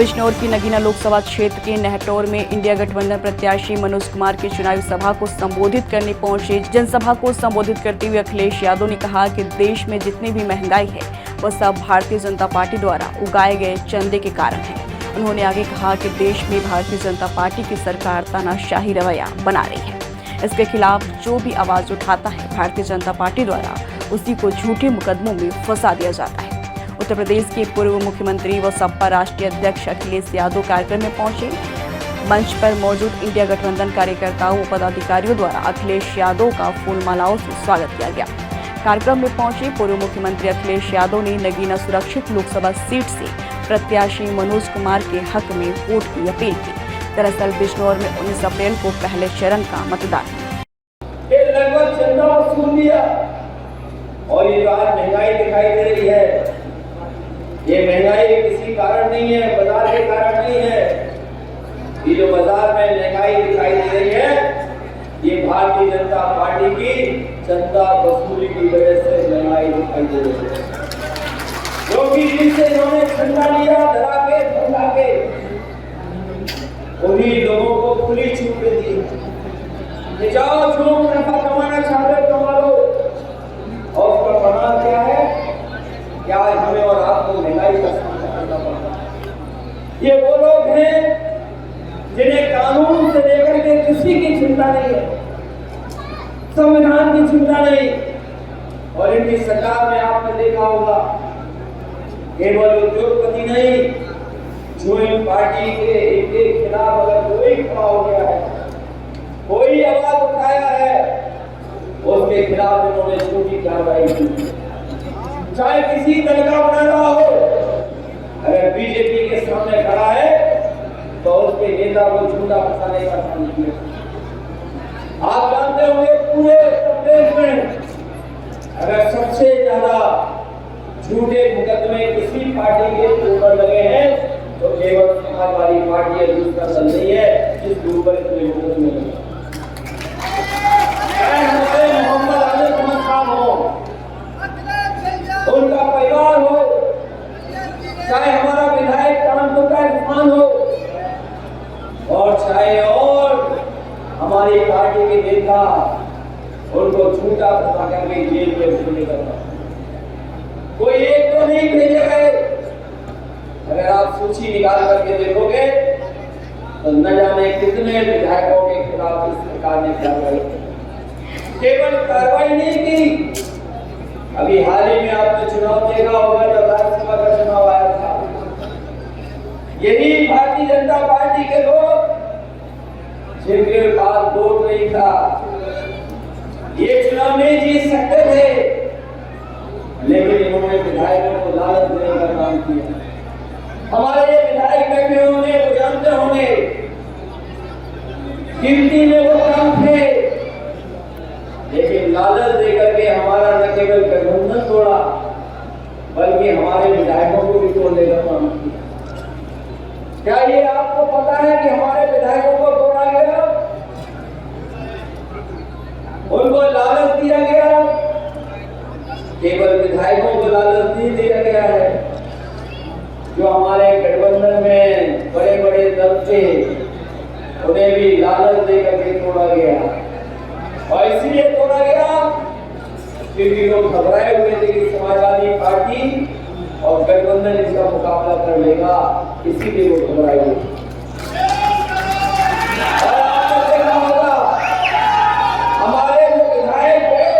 बिजनौर की नगीना लोकसभा क्षेत्र के नहटौर में इंडिया गठबंधन प्रत्याशी मनोज कुमार की चुनावी सभा को संबोधित करने पहुंचे जनसभा को संबोधित करते हुए अखिलेश यादव ने कहा कि देश में जितनी भी महंगाई है वह सब भारतीय जनता पार्टी द्वारा उगाए गए चंदे के कारण है। उन्होंने आगे कहा कि देश में भारतीय जनता पार्टी की सरकार तानाशाही रवैया बना रही है। इसके खिलाफ जो भी आवाज उठाता है भारतीय जनता पार्टी द्वारा उसी को झूठे मुकदमों में फंसा दिया जाता है। उत्तर प्रदेश के पूर्व मुख्यमंत्री व सपा राष्ट्रीय अध्यक्ष अखिलेश यादव कार्यक्रम में पहुंचे। मंच पर मौजूद इंडिया गठबंधन कार्यकर्ताओं व पदाधिकारियों द्वारा अखिलेश यादव का फूल मालाओं से स्वागत किया गया। कार्यक्रम में पहुंचे पूर्व मुख्यमंत्री अखिलेश यादव ने नगीना सुरक्षित लोकसभा सीट से प्रत्याशी मनोज कुमार के हक में वोट की अपील की। दरअसल बिजनौर में 19 अप्रैल को पहले चरण का मतदान लगभग चंदा वसूल दिया और ये आज महंगाई दिखाई दे रही है। ये महंगाई किसी कारण नहीं है, बाजार के कारण नहीं है। ये जो बाजार में महंगाई दिखाई दे रही है ये भारतीय जनता पार्टी की चंदा वसूली की वजह से महंगाई दिखाई दे रही है। क्योंकि जिनसे इन्होंने चंदा लिया धरा के धमका के उन्हीं लोगों को खुली छूट दे दी। जाओ जो मुनाफा कमाना चाहते कमा लो। और उसका परिणाम क्या है? क्या हमें और आपको महंगाई का सामना करना पड़ता। ये वो लोग हैं जिन्हें कानून से लेकर के किसी की चिंता नहीं है, संविधान की चिंता नहीं। और इनकी सरकार में आपने देखा होगा केवल उद्योगपति नहीं, जो इन पार्टी के खिलाफ अगर कोई खड़ा हो गया है, कोई आवाज उठाया है, उसके खिलाफ इन्होंने झूठी कार्रवाई की। चाहे किसी दल का बना रहा हो, अगर बीजेपी के सामने खड़ा है तो उसके नेता को झूठा फंसाने का काम किया। आप जानते होंगे पूरे प्रदेश में अगर सबसे ज्यादा झूठे मुकदमे किसी पार्टी के ऊपर लगे हैं तो केवल समाजवादी पार्टी है, दूसरा दल नहीं है जिसके ऊपर इतने मुकदमे लगे। मोहम्मद आजम खान साहब हो, उनका परिवार हो, चाहे हमारा विधायक कानपुर का इरफान हो, और चाहे और हमारी पार्टी के नेता उनको झूठा फंसा करके जेल में भेजने का कोई एक तो नहीं भेजे गए। अगर आप सूची निकाल करके देखोगे तो न जाने कितने विधायकों के खिलाफ इस सरकार ने कार्रवाई की। केवल कार्रवाई नहीं की, अभी हाल ही में आपने चुनाव देखा होगा जब राज्यसभा का चुनाव आया था, यही भारतीय जनता पार्टी के लोग जिनके पास वोट नहीं था ये चुनाव नहीं जीत सकते थे, लेकिन इन्होंने विधायकों को लालच देने का काम किया। हमारे ये विधायक बैठे होंगे वो जानते होंगे गिनती में वो कम थे, लेकिन लालच देकर के हमारा न केवल गठबंधन तोड़ा बल्कि हमारे विधायकों को भी तोड़ने का काम किया। क्या ये आपको पता है कि हमारे विधायकों को तोड़ा गया, उनको लालच दिया गया? केवल विधायकों को लालच नहीं दिया गया है, जो हमारे गठबंधन में बड़े बड़े दल थे उन्हें भी लालच देकर के तोड़ा गया। और इसलिए तोड़ा गया क्योंकि लोग घबराए हुए थे कि समाजवादी पार्टी और गठबंधन इसका मुकाबला कर लेगा, इसीलिए वो घबराए हुए। और आपने देखा होगा हमारे जो विधायक है,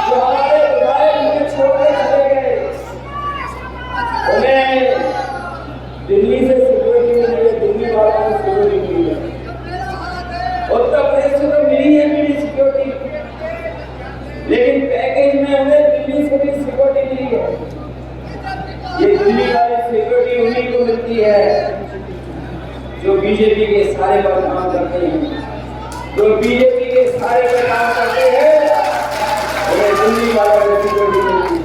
जो हमारे विधायक उन्हें छोड़ के चले गए, उन्हें दिल्ली से सिक्योरिटी मिली, दिल्ली वालों को सिक्योरिटी मिली है, उत्तर प्रदेश से तो मिली है मिली सिक्योरिटी, लेकिन पैकेज में उन्हें दिल्ली से भी सिक्योरिटी मिली है। ये दिल्ली वाली सिक्योरिटी उन्हीं को मिलती है जो बीजेपी के सारे पर काम करते हैं, जो बीजेपी के सारे पर काम करते हैं उन्हें दिल्ली वालों को सिक्योरिटी मिलती है।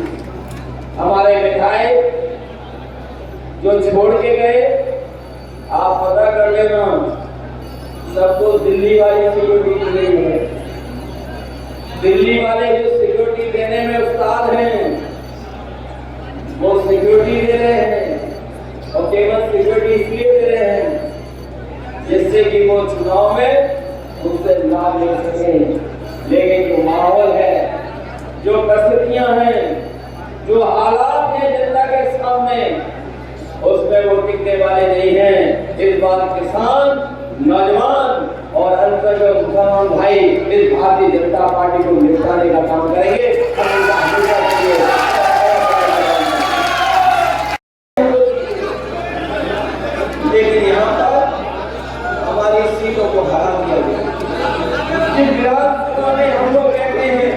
हमारे विधायक जो छोड़ के गए, आप पता कर लेना सबको दिल्ली वाली सिक्योरिटी मिल रही है। दिल्ली वाले जो सिक्योरिटी देने में उस्ताद हैं वो सिक्योरिटी दे रहे हैं, जवाब दे सके, लेकिन जो माहौल है, जो परिस्थितियां हैं, जो हालात हैं जनता के सामने, उसमें वो टिकने वाले नहीं हैं। इस बार किसान, नौजवान और अल्पसंख्यक मुसलमान भाई इस भारतीय जनता पार्टी को निपटाने का काम करेंगे। लेकिन यहाँ पर हमारी सीटों को हरा दिया गया। जिस विधानसभा में हम लोग कहते हैं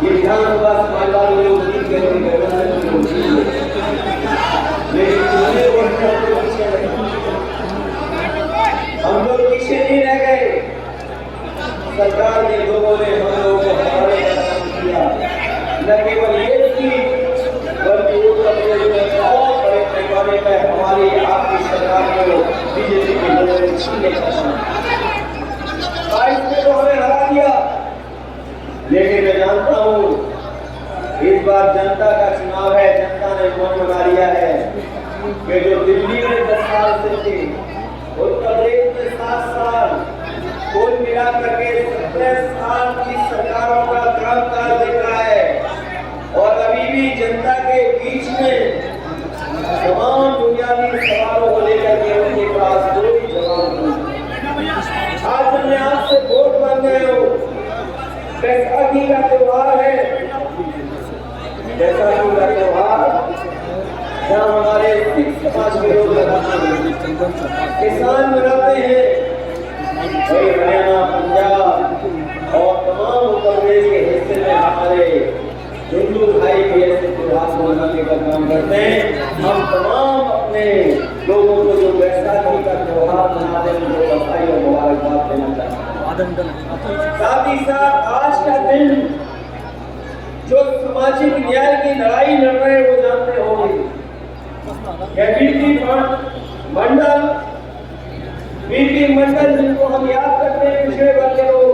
ये विधानसभा समाजवादी लोग जीत गए, हम लोग पीछे नहीं रह गए। सरकार के लोगों ने हम लोगों को हराने का काम किया। न केवल ये सीट बल्कि उत्तर प्रदेश में बहुत बड़े पैमाने पर हमारी आपकी सरकार को बीजेपी के लोगों ने छीनने का काम किया। 22 में तो हमें हरा दिया, लेकिन मैं जानता हूँ इस बार जनता का चुनाव है। जनता ने मन बना लिया है कि जो दिल्ली में 10 साल से थे, उत्तर प्रदेश में 7 साल, कुल मिलाकर के 17 साल की सरकारों का कामकाज देखा है और अभी भी जनता के बीच में तमाम बुनियादी सवालों को लेकर के उनके पास कोई जवाब नहीं। आज मैं आपसे वोट मांग रहे हो। बैसाखी का त्योहार है, बैसाखी का त्योहार जहाँ हमारे सिख समाज के लोग मनाते हैं, किसान मनाते हैं, वही हरियाणा, पंजाब और तमाम उत्तर प्रदेश के हिस्से में हमारे हिंदू भाई भी ऐसे त्योहार मनाने का काम करते हैं। हम तमाम अपने लोगों को जो बैसाखी का त्योहार मनाते हैं उनको बधाई और मुबारकबाद देना चाहते हैं। साथ ही साथ आज का दिन जो सामाजिक न्याय की लड़ाई लड़ रहे हैं वो जानते होंगे। मंडल जिनको हम याद करते हैं, पिछड़े वर्ग के लोग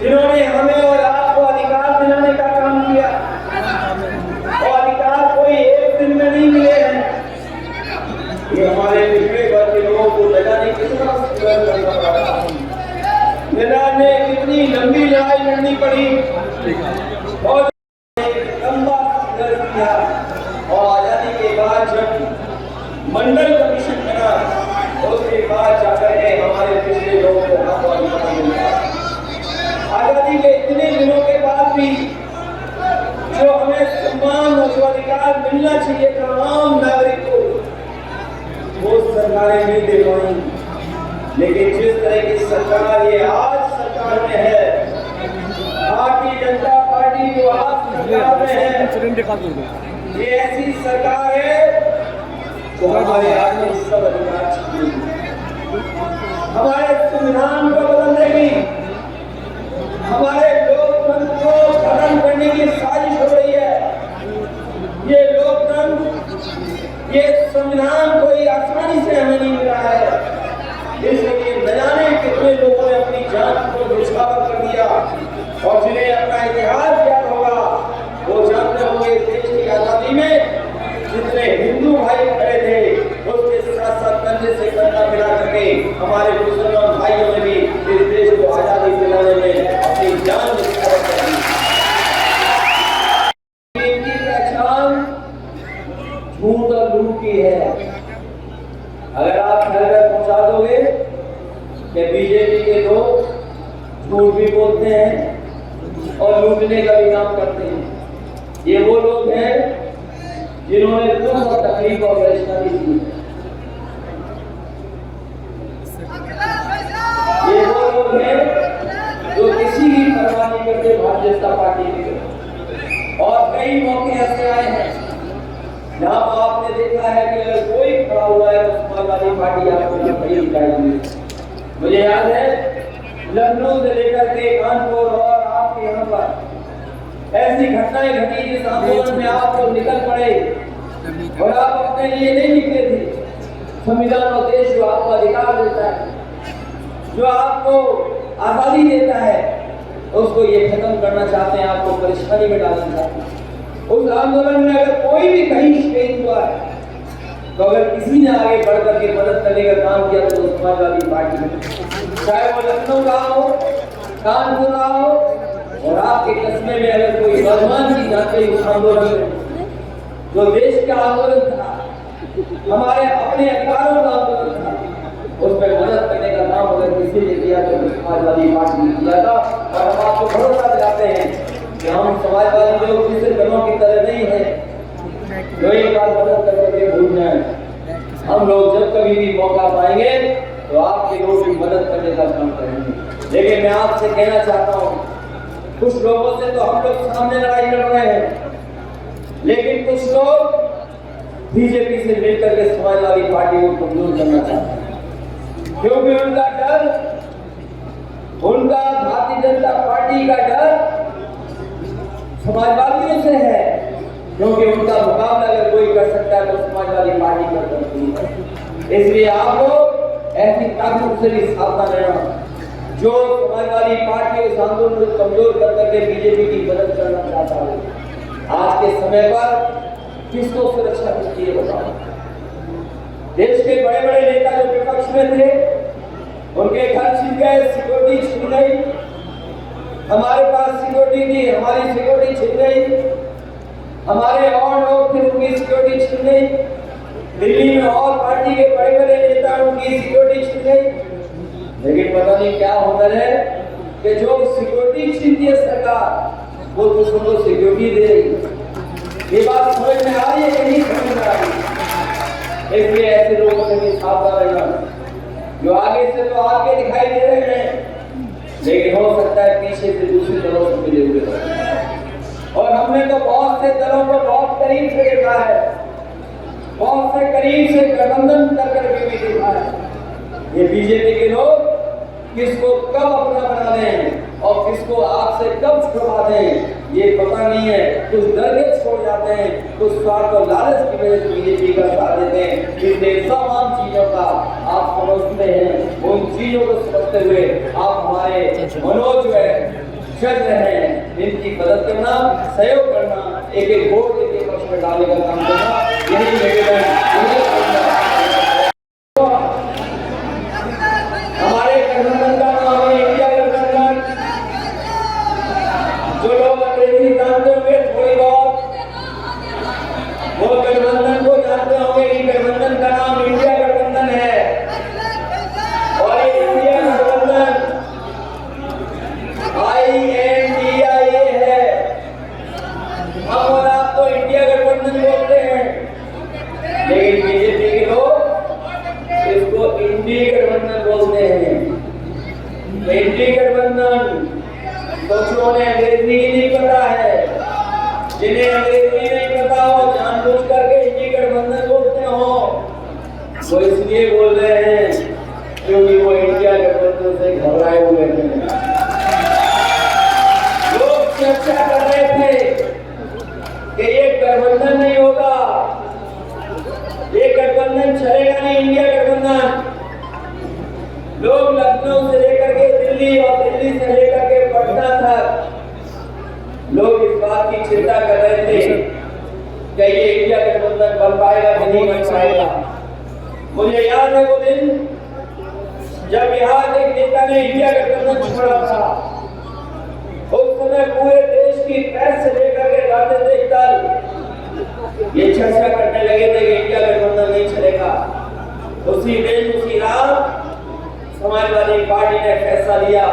जिन्होंने हमें और आपको अधिकार दिलाने का काम किया और अधिकार कोई एक दिन में नहीं मिले हैं। ये हमारे पिछड़े वर्ग के लोगों को लगाने कितना संघर्ष करना पड़ा, मैदान में कितनी लंबी लड़ाई लड़नी पड़ी और लंबा संघर्ष किया। और आजादी के बाद जब मंडल कमीशन बना उसके बाद जाकर के हमारे पिछले लोगों को हक और अधिकार मिला। आजादी के इतने दिनों के बाद भी जो हमें सम्मान और जो अधिकार मिलना चाहिए था आम नागरिक को, वो सरकारें नहीं दे पाई। लेकिन जिस तरह की सरकार ये आज सरकार में है, भारतीय जनता पार्टी जो आज सरकार में है, ये ऐसी सरकार है जो हमारे आगे सब अधिकार छीनेगी, हमारे संविधान को बदल देगी, हमारे लोकतंत्र को खत्म करने की साजिश हो रही है। ये लोकतंत्र, ये संविधान कोई आसानी से हमें नहीं मिला है, इसलिए न जाने कितने लोगों ने अपनी जान को न्यौछावर कर दिया। और जिन्हें अपना इतिहास याद होगा वो जानते होंगे देश की आजादी में जितने हिंदू भाई खड़े थे उसके साथ साथ कंधे से कंधा मिला करके हमारे मुसलमान भाइयों ने भी इस देश को आजादी दिलाने में अपनी जान न्यौछावर कर दी। इनकी पहचान झूठ और लूट की है। अगर आप घर घर पहुंचा दोगे कि बीजेपी के लोग झूठ भी बोलते हैं और लूटने का भी काम करते हैं, ये वो लोग हैं जिन्होंने दुख और तकलीफ और परेशानी की। ये वो लोग हैं जो किसी की परवाह नहीं करते भारतीय जनता पार्टी के। और कई मौके ऐसे आए हैं जहां पर आपने देखा है कि अगर कोई खड़ा हुआ है तो समाजवादी पार्टी आपको नहीं दिखाई दी। मुझे याद है लखनऊ से लेकर के कानपुर और आपके यहाँ पर ऐसी घटनाएं घटी जिस आंदोलन में आप लोग निकल पड़े और आप अपने लिए नहीं निकले थे। संविधान और देश जो आपको अधिकार देता है, जो आपको आजादी देता है, उसको ये खत्म करना चाहते हैं, आपको परेशानी में डालना चाहते हैं। उस आंदोलन में अगर कोई भी कहीं शहीद हुआ है तो अगर किसी ने आगे बढ़ करके मदद करने का काम किया तो समाजवादी पार्टी ने, चाहे वो लखनऊ का हो, कानपुर का हो, और आपके कस्बे में अगर कोई नौजवान की जाते उस आंदोलन में, जो देश का आंदोलन था, हमारे अपने अधिकारों का आंदोलन था, उसमें मदद करने का काम अगर किसी ने किया तो समाजवादी पार्टी ने किया था। और हम आपको भरोसा दिलाते हैं कि हम समाजवादी लोग दूसरे दलों की तरह नहीं है जो एक बार मदद करके भूल जाए। हम लोग जब कभी भी मौका पाएंगे तो आपके लोग भी मदद करने का काम करेंगे। लेकिन मैं आपसे कहना चाहता हूँ, कुछ लोगों से तो हम लोग सामने लड़ाई लड़ रहे हैं, लेकिन कुछ लोग बीजेपी से मिलकर के समाजवादी पार्टी को कमजोर करना चाहते हैं, क्योंकि उनका डर, उनका भारतीय जनता पार्टी का डर समाजवादियों से है, क्योंकि उनका मुकाबला अगर कोई कर सकता है तो समाजवादी पार्टी कर सकती है। इसलिए आप लोग ऐसी ताकतों से भी सावधान रहना जो समाजवादी पार्टी इस आंदोलन को कमजोर कर करके बीजेपी की मदद करना चाहता है। आज के समय पर किसको सुरक्षा मिलती है बताओ? देश के बड़े बड़े नेता जो विपक्ष में थे, उनके घर छिन गए, सिक्योरिटी छिन गई। हमारे पास सिक्योरिटी थी, हमारी सिक्योरिटी छिन गई। हमारे और लोग थे, उनकी सिक्योरिटी छिन गई। दिल्ली में और पार्टी के बड़े बड़े नेता, उनकी सिक्योरिटी छिन गई। लेकिन पता नहीं क्या होता है कि जो सिक्योरिटी छीनती है सरकार, वो दूसरों को सिक्योरिटी दे रही है। ये बात समझ में आ रही है कि नहीं समझ में आ रही? इसलिए ऐसे लोगों से भी सावधान रहना जो आगे से तो आगे दिखाई दे रहे हैं, लेकिन हो सकता है पीछे से दूसरे दलों से मिले हुए हो। और हमने तो बहुत से दलों को बहुत करीब से देखा है, बहुत से करीब से गठबंधन कर करके भी देखा है। ये बीजेपी के लोग किसको कब अपना बना दें और किसको आपसे कब छुड़वा दें ये पता नहीं है। कुछ डर के छोड़ जाते हैं, कुछ स्वार्थ और लालच की वजह से बीजेपी का साथ देते हैं। इसलिए तमाम चीजों का आप समझते हैं, उन चीजों को समझते हुए आप हमारे मनोज जो है चल रहे हैं, इनकी मदद करना, सहयोग करना, एक एक वोट एक एक पक्ष में डालने का काम करना, यही निवेदन हमारे गठबंधन का नाम है इंडिया गठबंधन। जो लोग अंग्रेजी जानते होंगे थोड़ी बहुत, वो गठबंधन को जानते होंगे कि गठबंधन का नाम इंडिया गठबंधन है। और ये इंडिया गठबंधन INDIA है। हम और आप तो इंडिया गठबंधन बोलते हैं, लेकिन बीजेपी के लोग इसको इंडी गठबंधन बोलते हैं। तो इंडी गठबंधन सोचो उन्हें अंग्रेजी ही नहीं पता है, जिन्हें अंग्रेजी नहीं पता हो जानबूझ करके इंडी गठबंधन बोलते हो। वो इसलिए बोल रहे हैं क्योंकि वो इंडिया गठबंधन से घबराए हुए हैं। लोग चर्चा कर रहे थे कि ये गठबंधन नहीं होगा, ये गठबंधन चलेगा नहीं, इंडिया गठबंधन। लोग लखनऊ से लेकर के दिल्ली और दिल्ली से लेकर के पटना तक लोग इस बात की चिंता कर रहे थे कि ये इंडिया गठबंधन बन पाएगा कि नहीं बन पाएगा। मुझे याद है वो दिन जब बिहार के नेता ने इंडिया गठबंधन छोड़ा था। उस समय पूरे देश की प्रेस से लेकर के राजनीतिक दल ये चर्चा करने लगे थे कि इंडिया गठबंधन नहीं चलेगा। उसी दिन उसी रात समाजवादी पार्टी ने फैसला लिया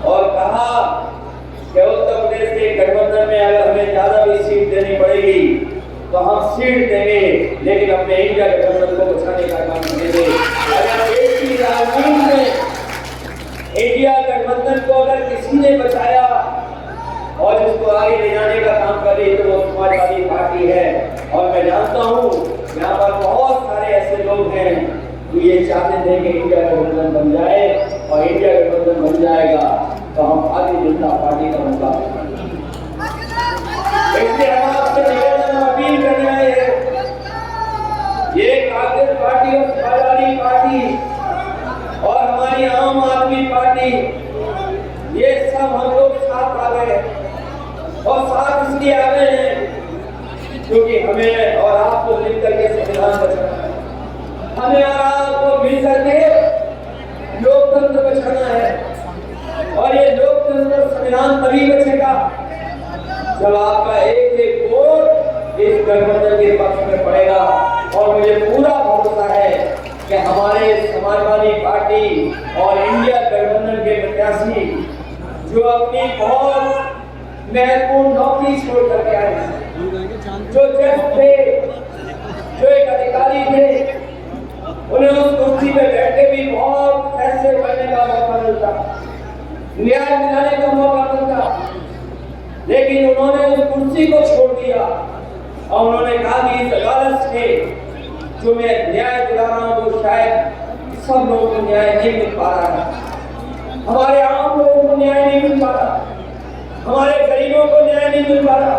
और कहा कि उत्तर प्रदेश के गठबंधन में अगर हमें ज्यादा भी सीट देनी पड़ेगी तो हम सीट देंगे, लेकिन अपने इंडिया गठबंधन को बचाने का काम करेंगे। अगर देश की राजनीति में इंडिया गठबंधन को अगर किसी ने बचाया और इसको आगे ले जाने का काम करे तो वो समाजवादी पार्टी है। और मैं जानता हूँ यहाँ पर बहुत सारे ऐसे लोग हैं जो ये चाहते थे कि इंडिया गठबंधन बन जाए, और इंडिया गठबंधन बन जाएगा तो हम भारतीय जनता पार्टी का मुकाबला करेंगे। इसलिए हम आपसे निवेदन अपील करने आए हैं, ये कांग्रेस पार्टी और समाजवादी पार्टी और हमारी आम आदमी पार्टी, ये सब हम लोग साथ आ गए और साथ इसलिए आ गए हैं क्योंकि हमें और आपको मिलकर के संविधान बचाना है। हमें और आपको मिलकर के लोकतंत्र बचाना है और ये लोकतंत्र संविधान तभी बचेगा जब आपका एक एक वोट इस गठबंधन के पक्ष में पड़ेगा। और मुझे पूरा भरोसा है कि हमारे समाजवादी पार्टी और इंडिया गठबंधन के प्रत्याशी जो अपनी बहुत महत्वपूर्ण नौकरी छोड़ करके आए हैं, जो जज थे, जो एक अधिकारी थे, उन्हें उस कुर्सी पे बैठ के भी बहुत फैसले करने का मौका मिलता, न्याय दिलाने का मौका मिलता, लेकिन उन्होंने उस कुर्सी को छोड़ दिया और उन्होंने कहा कि इस अदालत से जो मैं न्याय दिला रहा हूँ वो शायद सब लोगों को न्याय नहीं मिल पा रहा है, हमारे आम लोगों को न्याय नहीं मिल पा रहा, हमारे गरीबों को न्याय नहीं मिल पा रहा,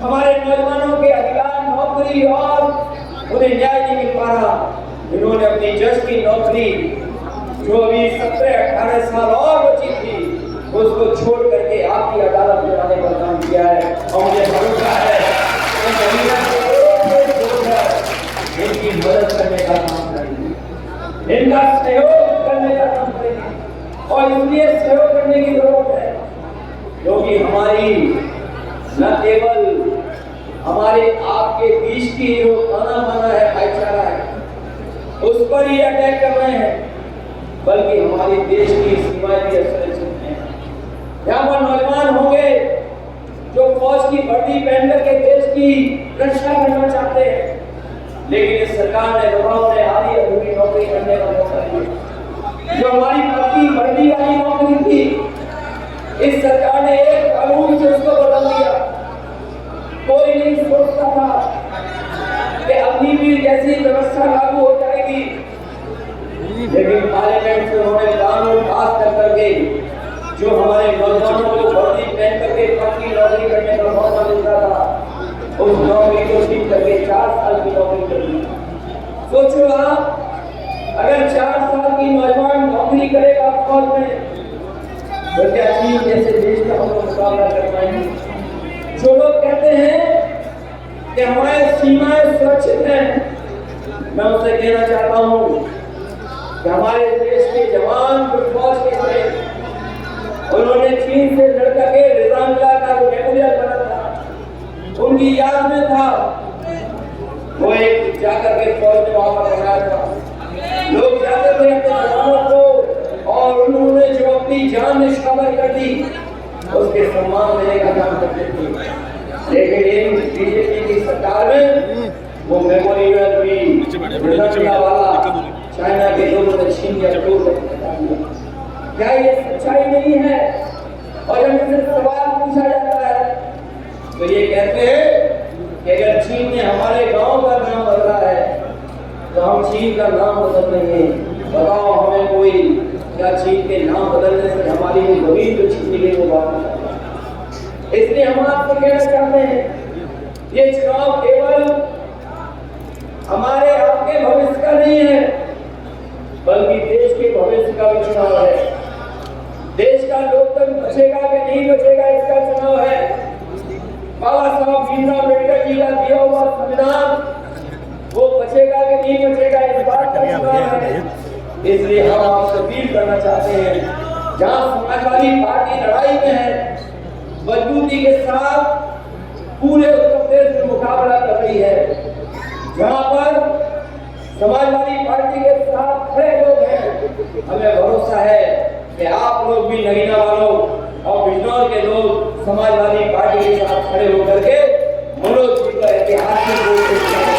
हमारे नौजवानों के अधिकार नौकरी और उन्हें न्याय नहीं मिल पा रहा। इन्होंने अपनी जज की नौकरी जो अभी 17-18 साल और बची थी उसको छोड़ करके आपकी अदालत में आने का काम किया है और मुझे भरोसा है इनकी मदद करने का काम करेंगे, इनका सहयोग करने का काम करेंगे। और इसलिए सहयोग करने की जरूरत है क्योंकि हमारी न केवल हमारे आपके बीच की जो ताना बाना है, भाईचारा है, उस पर ही अटैक कर रहे हैं, बल्कि हमारे देश की सीमाएं भी असुरक्षित हैं। यहाँ पर नौजवान होंगे जो फौज की वर्दी पहन करके देश की रक्षा करना चाहते हैं, लेकिन इस सरकार ने दबाव ने आधी अधूरी नौकरी करने का मौका दिया। जो हमारी पक्की वर्दी वाली नौकरी थी, इस सरकार ने एक कानून से उसको बदल दिया। कोई नहीं सोचता था कि अभी भी जैसी व्यवस्था लागू हो जाएगी, लेकिन पार्लियामेंट से उन्होंने कानून पास कर करके जो हमारे नौजवानों को वर्दी पहन करके पक्की नौकरी करने का मौका मिलता था, उस नौकरी को छीन करके 4 साल की नौकरी कर दी। सोचो आप, अगर 4 साल की नौजवान नौकरी करेगा फौज में, तो क्या चीन जैसे देश का हम मुकाबला कर पाएंगे? जो लोग कहते हैं कि हमारे सीमाएं सुरक्षित हैं, मैं उनसे कहना चाहता हूँ कि हमारे देश के जवान जो फौज के थे, उन्होंने चीन से लड़का के रिजामिला का मेमोरियल बना था, उनकी याद में था, वो एक जाकर के फौज ने वहां पर बनाया था। लोग जाते थे अपने जवानों को और उन्होंने जो अपनी जान निछावर कर दी उसके सम्मान देने का काम करते थे। लेकिन इन बीजेपी की सरकार में वो मेमोरियल भी रिजामिला वाला चाइना के लोगों ने छीन लिया, क्या ये सच्चाई नहीं है? और जब इनसे सवाल पूछा जाता है तो ये कहते हैं कि अगर चीन ने हमारे गांव का नाम बदला है तो हम चीन का नाम बदल देंगे। बताओ हमें कोई क्या चीन के नाम बदलने से हमारी जमीन जो छीनी गई वो वापस। इसलिए हम आपको कहना चाहते हैं ये चुनाव केवल हमारे आपके भविष्य का नहीं है, बल्कि देश के भविष्य का भी चुनाव है। देश का लोकतंत्र बचेगा कि नहीं बचेगा इसका चुनाव है। बाबा साहब भीमराव अम्बेडकर जी का दिया हुआ संविधान वो बचेगा कि नहीं बचेगा इस बात का चुनाव है। इसलिए हम आपसे अपील करना चाहते हैं, जहाँ समाजवादी पार्टी लड़ाई में है, मजबूती के साथ पूरे उत्तर प्रदेश में मुकाबला कर रही है। जहाँ पर समाजवादी पार्टी के साथ खड़े लोग हैं, हमें भरोसा है कि आप लोग भी नगीना वालों और बिजनौर के लोग समाजवादी पार्टी के साथ खड़े होकर के मनोज जी का ऐतिहासिक